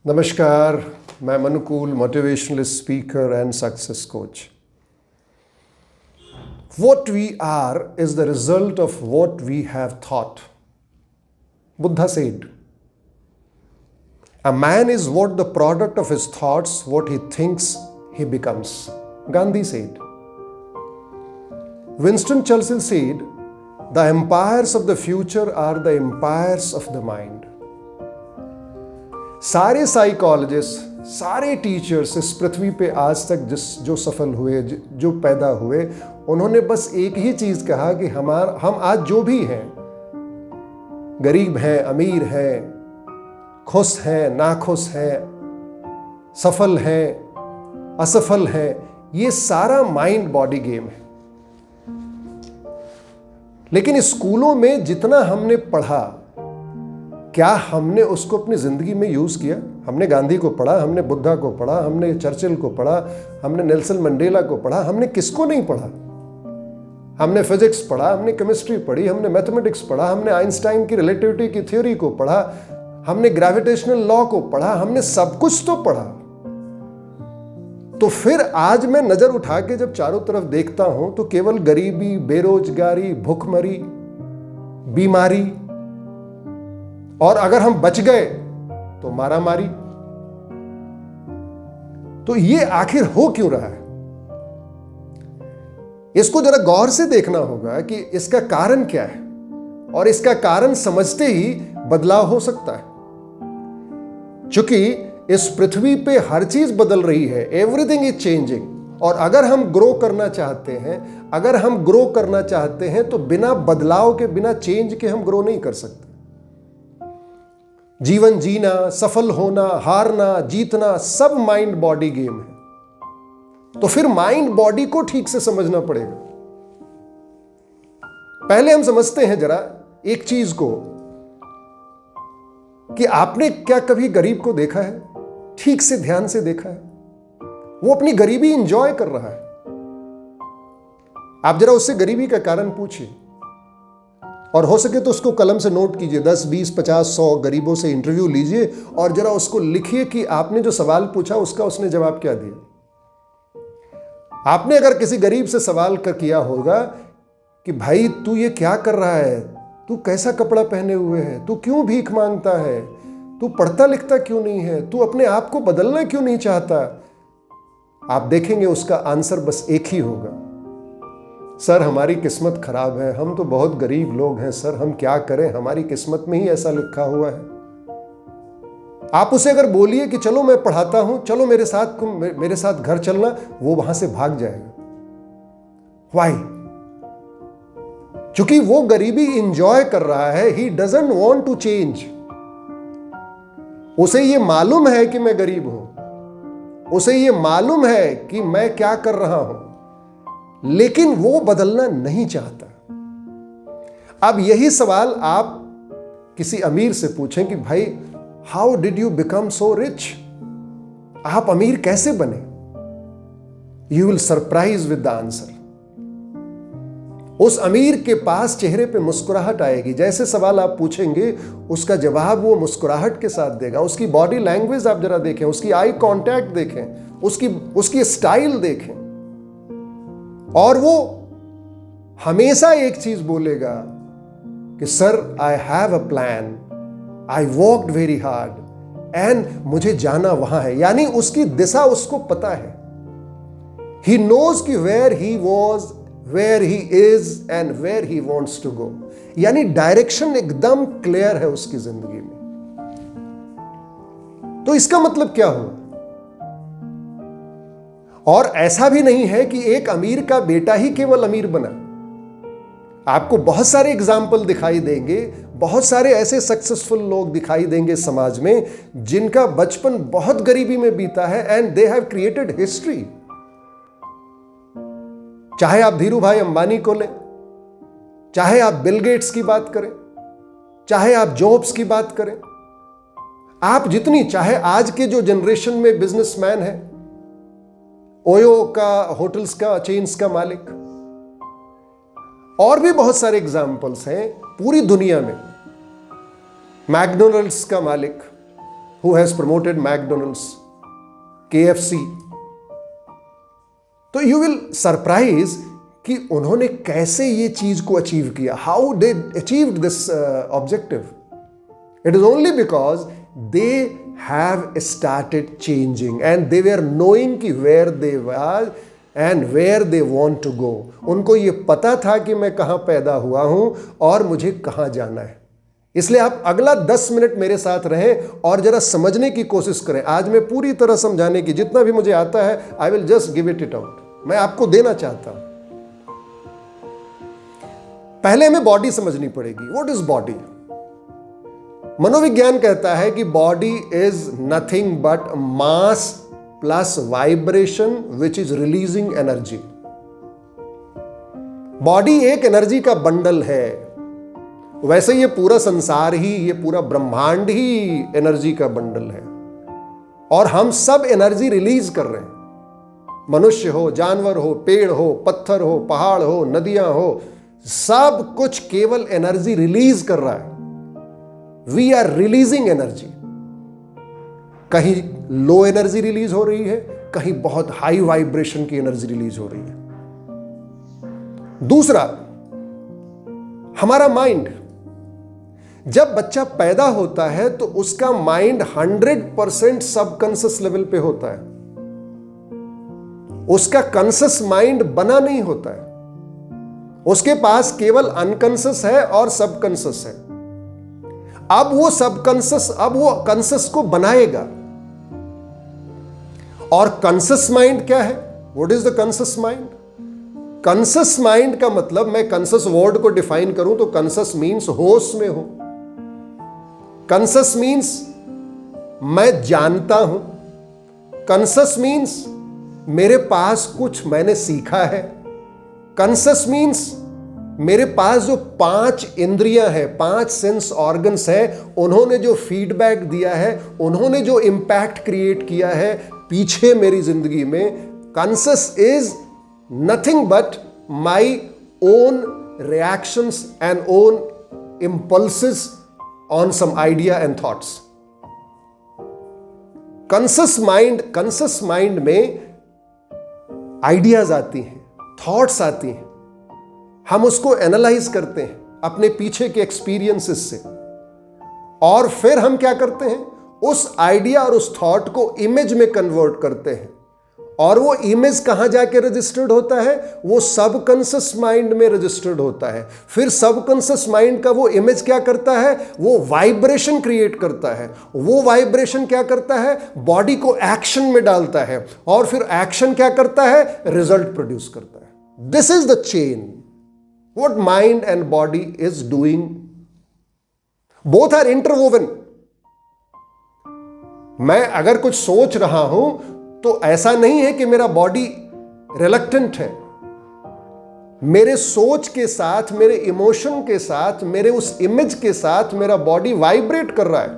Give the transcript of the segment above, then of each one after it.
नमस्कार, मैं Manukul, motivational speaker and success coach. What we are is the result of what we have thought. Buddha said, a man is what the product of his thoughts, what he thinks he becomes. Gandhi said. Winston Churchill said, the empires of the future are the empires of the mind. सारे psychologist, सारे teachers इस पृथ्वी पे आज तक जो सफल हुए, जो पैदा हुए, उन्होंने बस एक ही चीज कहा कि हम आज जो भी हैं, गरीब हैं, अमीर हैं, खुश हैं, नाखुश हैं, सफल हैं, असफल हैं, ये सारा माइंड बॉडी गेम है. लेकिन स्कूलों में जितना हमने पढ़ा, क्या हमने उसको अपनी जिंदगी में यूज किया? हमने गांधी को पढ़ा, हमने बुद्धा को पढ़ा, हमने चर्चिल को पढ़ा, हमने नेल्सन मंडेला को पढ़ा, हमने किसको नहीं पढ़ा? हमने फिजिक्स पढ़ा, हमने केमिस्ट्री पढ़ी, हमने मैथमेटिक्स पढ़ा, हमने आइंस्टाइन की रिलेटिविटी की थ्योरी को पढ़ा, हमने ग्रेविटेशनल लॉ को पढ़ा, हमने सब कुछ तो पढ़ा. तो फिर आज मैं नजर उठा के जब चारों तरफ देखता हूं तो केवल गरीबी, बेरोजगारी, भूखमरी, बीमारी, और अगर हम बच गए तो मारामारी. तो ये आखिर हो क्यों रहा है? इसको जरा गौर से देखना होगा कि इसका कारण क्या है, और इसका कारण समझते ही बदलाव हो सकता है. क्योंकि इस पृथ्वी पे हर चीज बदल रही है, एवरीथिंग इज चेंजिंग. और अगर हम ग्रो करना चाहते हैं, तो बिना बदलाव के, बिना चेंज के हम ग्रो नहीं कर सकते. जीवन जीना, सफल होना, हारना, जीतना, सब माइंड बॉडी गेम है. तो फिर माइंड बॉडी को ठीक से समझना पड़ेगा. पहले हम समझते हैं जरा एक चीज को, कि आपने क्या कभी गरीब को देखा है? ठीक से ध्यान से देखा है? वो अपनी गरीबी एंजॉय कर रहा है. आप जरा उससे गरीबी का कारण पूछिए, और हो सके तो उसको कलम से नोट कीजिए. 10, 20, 50, 100 गरीबों से इंटरव्यू लीजिए और जरा उसको लिखिए कि आपने जो सवाल पूछा उसका उसने जवाब क्या दिया. आपने अगर किसी गरीब से सवाल किया होगा कि भाई तू ये क्या कर रहा है, तू कैसा कपड़ा पहने हुए है, तू क्यों भीख मांगता है, तू पढ़ता लिखता क्यों नहीं है, तू अपने आप को बदलना क्यों नहीं चाहता, आप देखेंगे उसका आंसर बस एक ही होगा, सर हमारी किस्मत खराब है, हम तो बहुत गरीब लोग हैं सर, हम क्या करें, हमारी किस्मत में ही ऐसा लिखा हुआ है. आप उसे अगर बोलिए कि चलो मैं पढ़ाता हूं, चलो मेरे साथ घर चलना, वो वहां से भाग जाएगा. व्हाई? क्योंकि वो गरीबी एंजॉय कर रहा है. He doesn't want to change. उसे ये मालूम है कि मैं गरीब हूं, उसे ये मालूम है कि मैं क्या कर रहा हूं, लेकिन वो बदलना नहीं चाहता. अब यही सवाल आप किसी अमीर से पूछें कि भाई how did you become so rich, आप अमीर कैसे बने, you will surprise with the answer. उस अमीर के पास चेहरे पे मुस्कुराहट आएगी. जैसे सवाल आप पूछेंगे उसका जवाब वो मुस्कुराहट के साथ देगा. उसकी बॉडी लैंग्वेज आप जरा देखें, उसकी आई कांटेक्ट देखें, उसकी स्टाइल देखें, और वो हमेशा एक चीज बोलेगा कि sir I have a plan, I worked very hard and मुझे जाना वहां है. यानी उसकी दिशा उसको पता है. ही नोज कि where he was, where he is and where he wants to go. यानी डायरेक्शन एकदम क्लियर है उसकी जिंदगी में. तो इसका मतलब क्या हुआ? और ऐसा भी नहीं है कि एक अमीर का बेटा ही केवल अमीर बना. आपको बहुत सारे एग्जाम्पल दिखाई देंगे, बहुत सारे ऐसे सक्सेसफुल लोग दिखाई देंगे समाज में जिनका बचपन बहुत गरीबी में बीता है and they have created history. चाहे आप धीरू भाई अंबानी को लें, चाहे आप बिल गेट्स की बात करें, चाहे आप जॉब्स की बात करें, आप जितनी, चाहे आज के जो जनरेशन में बिजनेसमैन है, ओयो का, होटल्स का, चेन्स का मालिक, और भी बहुत सारे एग्जाम्पल्स हैं पूरी दुनिया में. मैकडोनल्ड्स का मालिक, who has promoted McDonald's, KFC. तो you will surprise कि उन्होंने कैसे ये चीज को अचीव किया. How they achieved this objective? It is only because they have started changing and they were knowing कि where they were and where they want to go. उनको ये पता था कि मैं कहाँ पैदा हुआ हूँ और मुझे कहाँ जाना है. इसलिए आप अगला 10 मिनट मेरे साथ रहें और जरा समझने की कोशिश करें. आज मैं पूरी तरह समझाने की, जितना भी मुझे आता है, I will just give it out. मैं आपको देना चाहता हूं. पहले हमें बॉडी समझनी पड़ेगी. What is body? मनोविज्ञान कहता है कि body is nothing but mass plus vibration which is releasing energy. Body एक एनर्जी का बंडल है. वैसे ये पूरा संसार ही, ये पूरा ब्रह्मांड ही एनर्जी का बंडल है और हम सब एनर्जी रिलीज कर रहे हैं. मनुष्य हो, जानवर हो, पेड़ हो, पत्थर हो, पहाड़ हो, नदियां हो, सब कुछ केवल एनर्जी रिलीज कर रहा है. We are releasing energy. कहीं लो एनर्जी रिलीज हो रही है, कहीं बहुत हाई वाइब्रेशन की एनर्जी रिलीज हो रही है. दूसरा, हमारा माइंड. जब बच्चा पैदा होता है तो उसका माइंड 100% सबकॉन्शियस लेवल पे होता है. उसका कॉन्शियस माइंड बना नहीं होता है. उसके पास केवल अनकॉन्शियस है और सबकॉन्शियस है. अब वो कॉन्शियस को बनाएगा. और कॉन्शियस माइंड क्या है? What is the conscious mind? Conscious mind का मतलब, मैं कॉन्शियस वर्ड को डिफाइन करूं तो कॉन्शियस मीन्स होश में हो. कॉन्शियस मीन्स मैं जानता हूं. कॉन्शियस मीन्स मेरे पास कुछ मैंने सीखा है. कॉन्शियस मीन्स मेरे पास जो 5 इंद्रियां हैं, 5 सेंस ऑर्गन्स हैं, उन्होंने जो फीडबैक दिया है, उन्होंने जो इंपैक्ट क्रिएट किया है पीछे मेरी जिंदगी में. Conscious is nothing but my own reactions and own impulses on some idea and thoughts. Conscious mind में आइडियाज आती हैं, थॉट्स आती हैं. हम उसको एनालाइज करते हैं अपने पीछे के एक्सपीरियंसेस से और फिर हम क्या करते हैं, उस आइडिया और उस थॉट को इमेज में कन्वर्ट करते हैं. और वो इमेज कहां जाके रजिस्टर्ड होता है? वो सबकॉन्शियस माइंड में रजिस्टर्ड होता है. फिर सबकॉन्शियस माइंड का वो इमेज क्या करता है? वो वाइब्रेशन क्रिएट करता है. वो वाइब्रेशन क्या करता है? बॉडी को एक्शन में डालता है और फिर एक्शन क्या करता है? रिजल्ट प्रोड्यूस करता है. This is the chain what mind and body is doing. Both are interwoven. मैं अगर कुछ सोच रहा हूं तो ऐसा नहीं है कि मेरा बॉडी रिलक्टेंट है. मेरे सोच के साथ, मेरे इमोशन के साथ, मेरे उस इमेज के साथ मेरा बॉडी वाइब्रेट कर रहा है.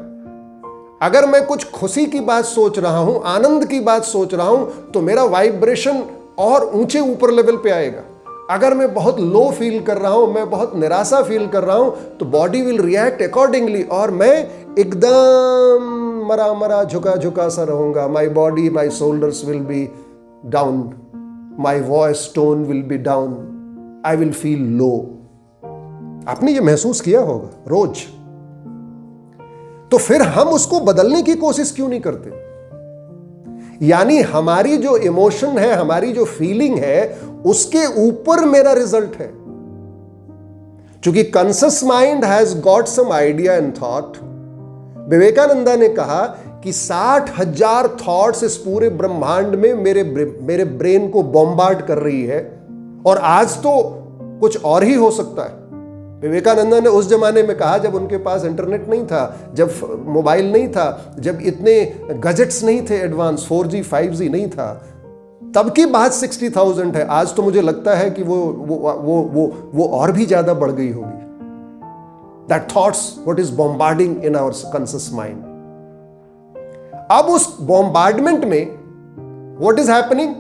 अगर मैं कुछ खुशी की बात सोच रहा हूं, आनंद की बात सोच रहा हूं, तो मेरा वाइब्रेशन और ऊंचे ऊपर लेवल पे आएगा. अगर मैं बहुत लो फील कर रहा हूं, मैं बहुत निराशा फील कर रहा हूं, तो बॉडी विल रिएक्ट अकॉर्डिंगली और मैं एकदम मरा मरा झुका झुका सा रहूंगा. My body, my shoulders will be down, my voice tone will be down, I will feel low. आपने ये महसूस किया होगा रोज. तो फिर हम उसको बदलने की कोशिश क्यों नहीं करते? यानी हमारी जो इमोशन है, हमारी जो फीलिंग है, उसके ऊपर मेरा रिजल्ट है. क्योंकि conscious mind has got some idea and thought. Vivekananda ने कहा कि 60,000 थॉट्स इस पूरे ब्रह्मांड में मेरे ब्रेन को बॉम्बार्ड कर रही है और आज तो कुछ और ही हो सकता है. विवेकानंदा ने उस जमाने में कहा जब उनके पास इंटरनेट नहीं था, जब मोबाइल नहीं था, जब इतने गैजेट्स नहीं थे एडवांस, 4G 5G नहीं था, तब की बात 60,000 है. आज तो मुझे लगता है कि वो और भी ज्यादा बढ़ गई होगी. That thoughts what is bombarding in our conscious mind. अब उस बॉम्बार्डमेंट में व्हाट इज हैपनिंग,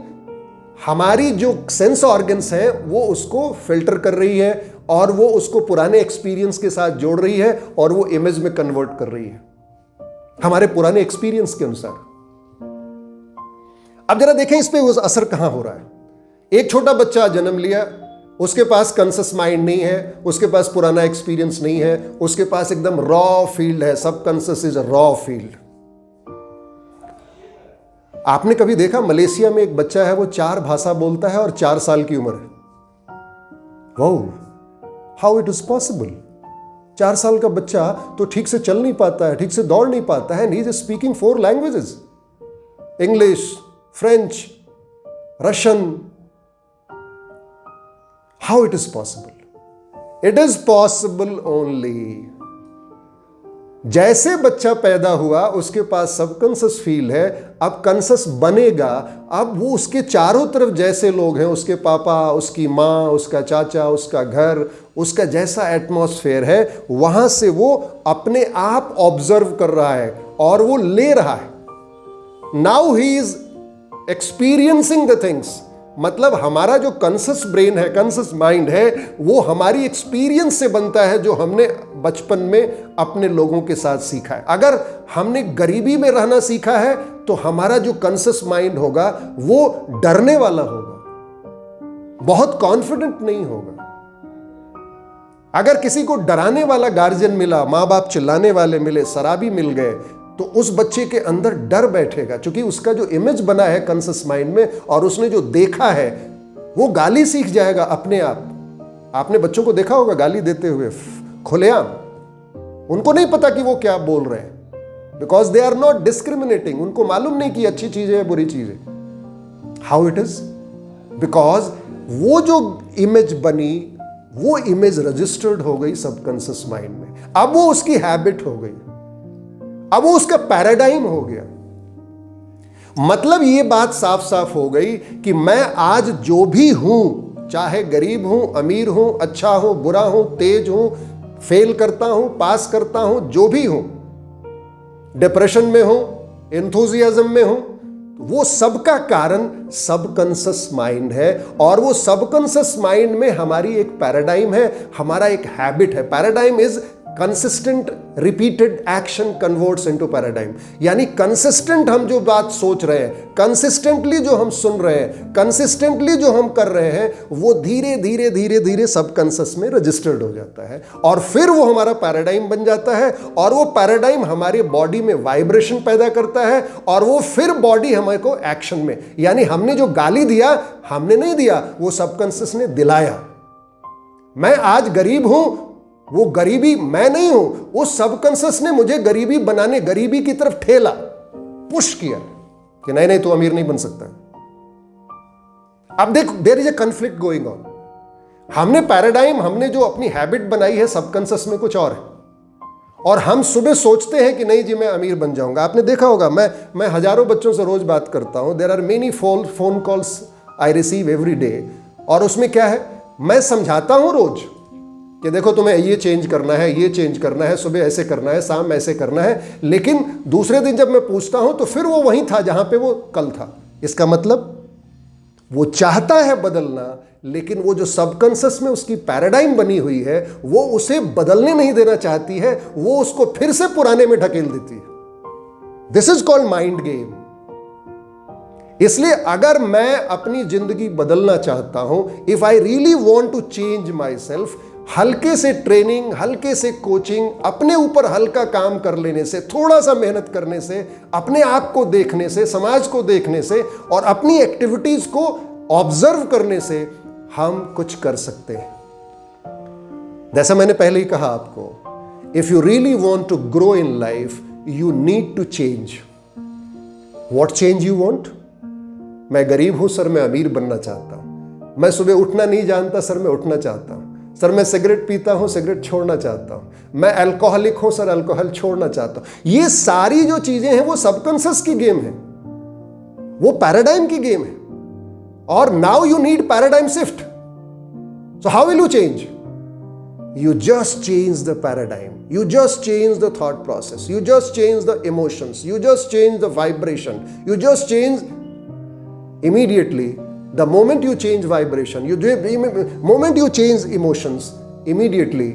हमारी जो सेंस ऑर्गन्स हैं वो उसको फिल्टर कर रही है और वो उसको पुराने एक्सपीरियंस के साथ जोड़ रही है और वो इमेज में कन्वर्ट कर रही है. हमारे पुराने एक्सपीरियंस के अनुसार। अब जरा देखें इस पे वो असर कहां हो रहा है। एक छोटा बच्चा जन्म लिया, उसके पास कॉन्शियस माइंड नहीं है, उसके पास पुराना एक्सपीरियंस नहीं है, उसके पास एकदम रॉ फील्ड है, सब कॉन्शियस इज रॉ फील्ड। आपने कभी देखा मलेशिया में एक बच्चा है, वो 4 भाषा बोलता है और 4 साल की उम्र है। Wow, how it is possible. 4 साल का बच्चा तो ठीक से चल नहीं पाता है, ठीक से दौड़ नहीं पाता है, he is speaking 4 languages, English, French, Russian. How it is possible? It is possible only. जैसे बच्चा पैदा हुआ उसके पास सबकॉन्शियस फील है, अब कॉन्शियस बनेगा, अब वो उसके चारों तरफ जैसे लोग हैं, उसके पापा, उसकी माँ, उसका चाचा, उसका घर, उसका जैसा एटमॉस्फेयर है, वहां से वो अपने आप ऑब्जर्व कर रहा है और वो ले रहा है। Now he is experiencing the things. मतलब हमारा जो कॉन्शियस ब्रेन है, कॉन्शियस माइंड है, वो हमारी एक्सपीरियंस से बनता है जो हमने बचपन में अपने लोगों के साथ सीखा है। अगर हमने गरीबी में रहना सीखा है तो हमारा जो कॉन्शियस माइंड होगा वो डरने वाला होगा, बहुत कॉन्फिडेंट नहीं होगा। अगर किसी को डराने वाला गार्जियन मिला, माँ बाप चिल्लाने वाले मिले, शराबी मिल गए, तो उस बच्चे के अंदर डर बैठेगा, क्योंकि उसका जो इमेज बना है कॉन्शियस माइंड में और उसने जो देखा है वो गाली सीख जाएगा अपने आप। आपने बच्चों को देखा होगा गाली देते हुए खुलेआम, उनको नहीं पता कि वो क्या बोल रहे हैं, because they are not discriminating. उनको मालूम नहीं कि अच्छी चीज है बुरी चीज है। How it is? बिकॉज वो जो इमेज बनी, वो इमेज रजिस्टर्ड हो गई सबकॉन्शियस माइंड में, अब वो उसकी हैबिट हो गई, अब वो उसका पैराडाइम हो गया। मतलब ये बात साफ साफ हो गई कि मैं आज जो भी हूं, चाहे गरीब हूं, अमीर हूं, अच्छा हूं, बुरा हूं, तेज हूं, फेल करता हूं, पास करता हूं, जो भी हूं, डिप्रेशन में हूं, एंथुजियाज्म में हूं, वो सबका कारण सबकॉन्शियस माइंड है। और वो सबकॉन्शियस माइंड में हमारी एक पैराडाइम है, हमारा एक हैबिट है। Paradigm is consistent repeated action converts into paradigm. यानी कंसिस्टेंट हम जो बात सोच रहे हैं, कंसिस्टेंटली जो हम सुन रहे हैं, कंसिस्टेंटली जो हम कर रहे हैं, वो धीरे धीरे धीरे धीरे सबकॉन्शियस में रजिस्टर्ड हो जाता है और फिर वो हमारा पैराडाइम बन जाता है। और वो पैराडाइम हमारी बॉडी में वाइब्रेशन पैदा करता है और वो फिर बॉडी हमारे को एक्शन में, यानी हमने जो गाली दिया, हमने नहीं दिया, वो सबकॉन्शियस ने दिलाया। मैं आज गरीब हूं, वो गरीबी मैं नहीं हूं, वो सबकॉन्शियस ने मुझे गरीबी बनाने, गरीबी की तरफ ठेला, पुश किया कि नहीं नहीं तू अमीर नहीं बन सकता। अब देख, there is a conflict going on. हमने पैराडाइम, हमने जो अपनी हैबिट बनाई है सबकॉन्शियस में कुछ और है, और हम सुबह सोचते हैं कि नहीं जी मैं अमीर बन जाऊंगा। आपने देखा होगा, मैं हजारों बच्चों से रोज बात करता हूं, there are many phone calls I receive every day, और उसमें क्या है, मैं समझाता हूं रोज कि देखो तुम्हें ये चेंज करना है, ये चेंज करना है, सुबह ऐसे करना है, शाम ऐसे करना है, लेकिन दूसरे दिन जब मैं पूछता हूं तो फिर वो वहीं था जहां पे वो कल था। इसका मतलब वो चाहता है बदलना, लेकिन वो जो सबकॉन्शियस में उसकी पैराडाइम बनी हुई है, वो उसे बदलने नहीं देना चाहती है, वो उसको फिर से पुराने में ढकेल देती है। This is called mind game. इसलिए अगर मैं अपनी जिंदगी बदलना चाहता हूं, if I really want to change my self, हल्के से ट्रेनिंग, हल्के से कोचिंग, अपने ऊपर हल्का काम कर लेने से, थोड़ा सा मेहनत करने से, अपने आप को देखने से, समाज को देखने से और अपनी एक्टिविटीज को ऑब्जर्व करने से हम कुछ कर सकते हैं। जैसा मैंने पहले ही कहा आपको, if you really want to grow in life, you need to change. What change you want? मैं गरीब हूं सर, मैं अमीर बनना चाहता हूं। मैं सुबह उठना नहीं जानता सर, मैं उठना चाहता हूं। सर मैं सिगरेट पीता हूं, सिगरेट छोड़ना चाहता हूं। मैं अल्कोहलिक हूं सर, अल्कोहल छोड़ना चाहता हूं। ये सारी जो चीजें हैं वो सबकॉन्शियस की गेम है, वो पैराडाइम की गेम है। और now you need paradigm shift. So how will you change? You just change the paradigm. You just change the thought process. You just change the emotions. You just change the vibration. You just change immediately. The moment you change vibration, moment you change emotions, immediately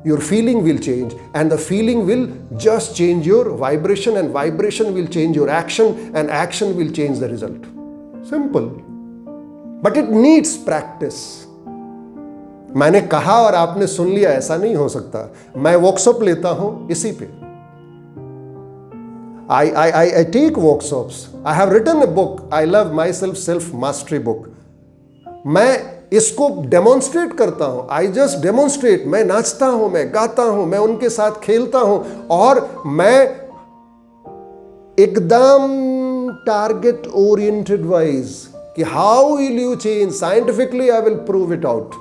your feeling will change, and the feeling will just change your vibration, and vibration will change your action, and action will change the result. Simple. But it needs practice. मैंने कहा और आपने सुन लिया, ऐसा नहीं हो सकता. मैं वर्कशॉप लेता हूं इसी पे. I take workshops. I have written a book, I Love Myself Self Mastery book. मैं इसको डेमोन्स्ट्रेट करता हूं. I just demonstrate. मैं नाचता हूं, मैं गाता हूं, मैं उनके साथ खेलता हूं, और मैं एकदम टारगेट ओरिएंटेड वाइज कि how will you change, scientifically I will prove it out.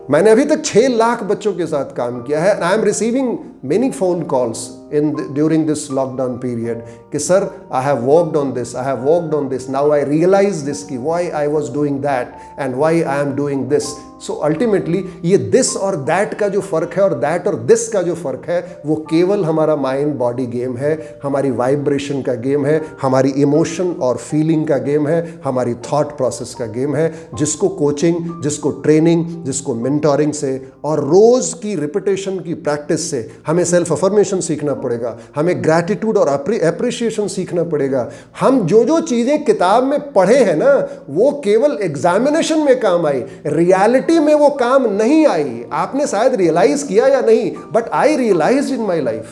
मैंने अभी तक 6 लाख बच्चों के साथ काम किया है. I am receiving many phone calls during this lockdown period कि sir I have worked on this, I have worked on this, now I realize this कि why I was doing that and why I am doing this. So ultimately ये this और that का जो फर्क है और that और this का जो फर्क है वो केवल हमारा माइंड बॉडी गेम है, हमारी वाइब्रेशन का गेम है, हमारी इमोशन और फीलिंग का गेम है, हमारी थॉट प्रोसेस का गेम है, जिसको कोचिंग, जिसको ट्रेनिंग, जिसको मेंटोरिंग से और रोज की रिपीटेशन की प्रैक्टिस से हमें सेल्फ अफर्मेशन सीखना पड़ेगा, हमें ग्रैटिट्यूड और एप्रिसिएशन सीखना पड़ेगा. हम जो जो चीजें किताब में पढ़े हैं ना वो केवल एग्जामिनेशन में काम आई, रियलिटी में वो काम नहीं आई. आपने शायद रियलाइज किया या नहीं, but I realize in my life.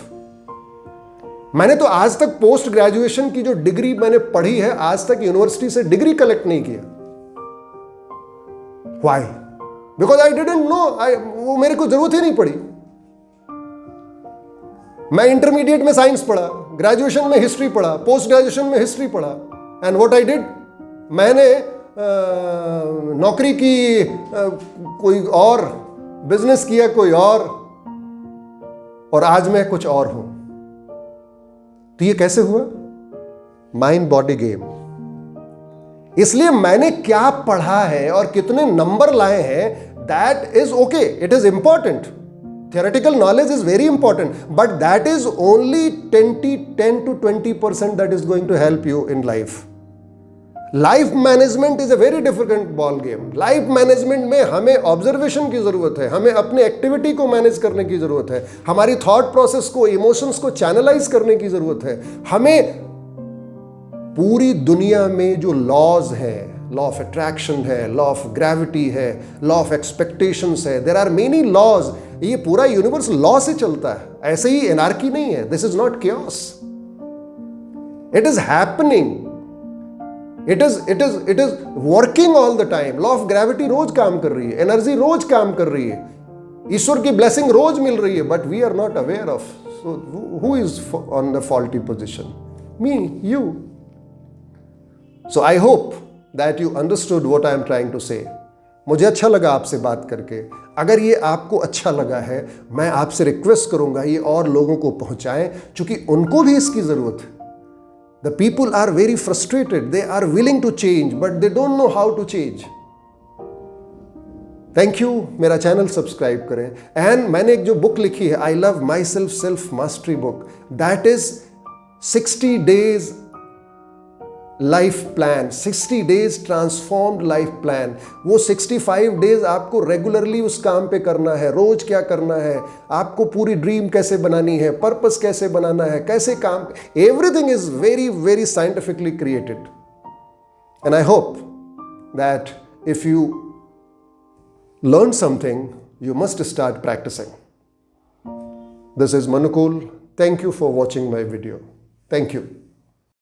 मैंने तो आज तक पोस्ट ग्रेजुएशन की जो डिग्री मैंने पढ़ी है, आज तक यूनिवर्सिटी से डिग्री कलेक्ट नहीं किया. Why? Because I didn't know. वो मेरे को जरूरत ही नहीं पड़ी. मैं इंटरमीडिएट में साइंस पढ़ा, ग्रेजुएशन में हिस्ट्री पढ़ा, पोस्ट ग्रेजुएशन में हिस्ट्री पढ़ा, एंड व्हाट आई डिड, मैंने नौकरी की, कोई और बिजनेस किया, कोई और आज मैं कुछ और हूं. तो ये कैसे हुआ? Mind body game. इसलिए मैंने क्या पढ़ा है और कितने नंबर लाए हैं, that is okay, it is important. Theoretical knowledge is very important, but that is only 10 to 20% that is going to help you in life. Life management is a very different ball game. Life management में हमें observation की जरूरत है, हमें अपने activity को manage करने की जरूरत है, हमारी थॉट प्रोसेस को, इमोशंस को चैनलाइज करने की जरूरत है. हमें पूरी दुनिया में जो लॉज हैं, लॉ ऑफ अट्रैक्शन है, लॉ ऑफ ग्रेविटी है, लॉ ऑफ एक्सपेक्टेशंस है, देयर आर मेनी लॉज. ये पूरा यूनिवर्स लॉ से चलता है, ऐसे ही एनार्की नहीं है. This is not chaos. It is happening. It is working all the time. Law of gravity रोज काम कर रही है, एनर्जी रोज काम कर रही है, ईश्वर की ब्लेसिंग रोज मिल रही है, but we are not aware of. So who is on the faulty position? Me, you. So I hope that you understood what I am trying to say. मुझे अच्छा लगा आपसे बात करके. अगर ये आपको अच्छा लगा है, मैं आपसे रिक्वेस्ट करूंगा ये और लोगों को पहुंचाएं, क्योंकि उनको भी इसकी जरूरत है. The people are very frustrated. They are willing to change, but they don't know how to change. Thank you. मेरा चैनल सब्सक्राइब करें. एंड मैंने एक जो बुक लिखी है, I love my self self mastery book, that is 60 days life plan, 60 days transformed life plan. वो 65 days आपको regularly उस काम पे करना है. रोज क्या करना है, आपको पूरी ड्रीम कैसे बनानी है, पर्पस कैसे बनाना है, कैसे काम, everything is very very scientifically created. And I hope that if you learn something you must start practicing. This is Manukul. Thank you for watching my video. Thank you.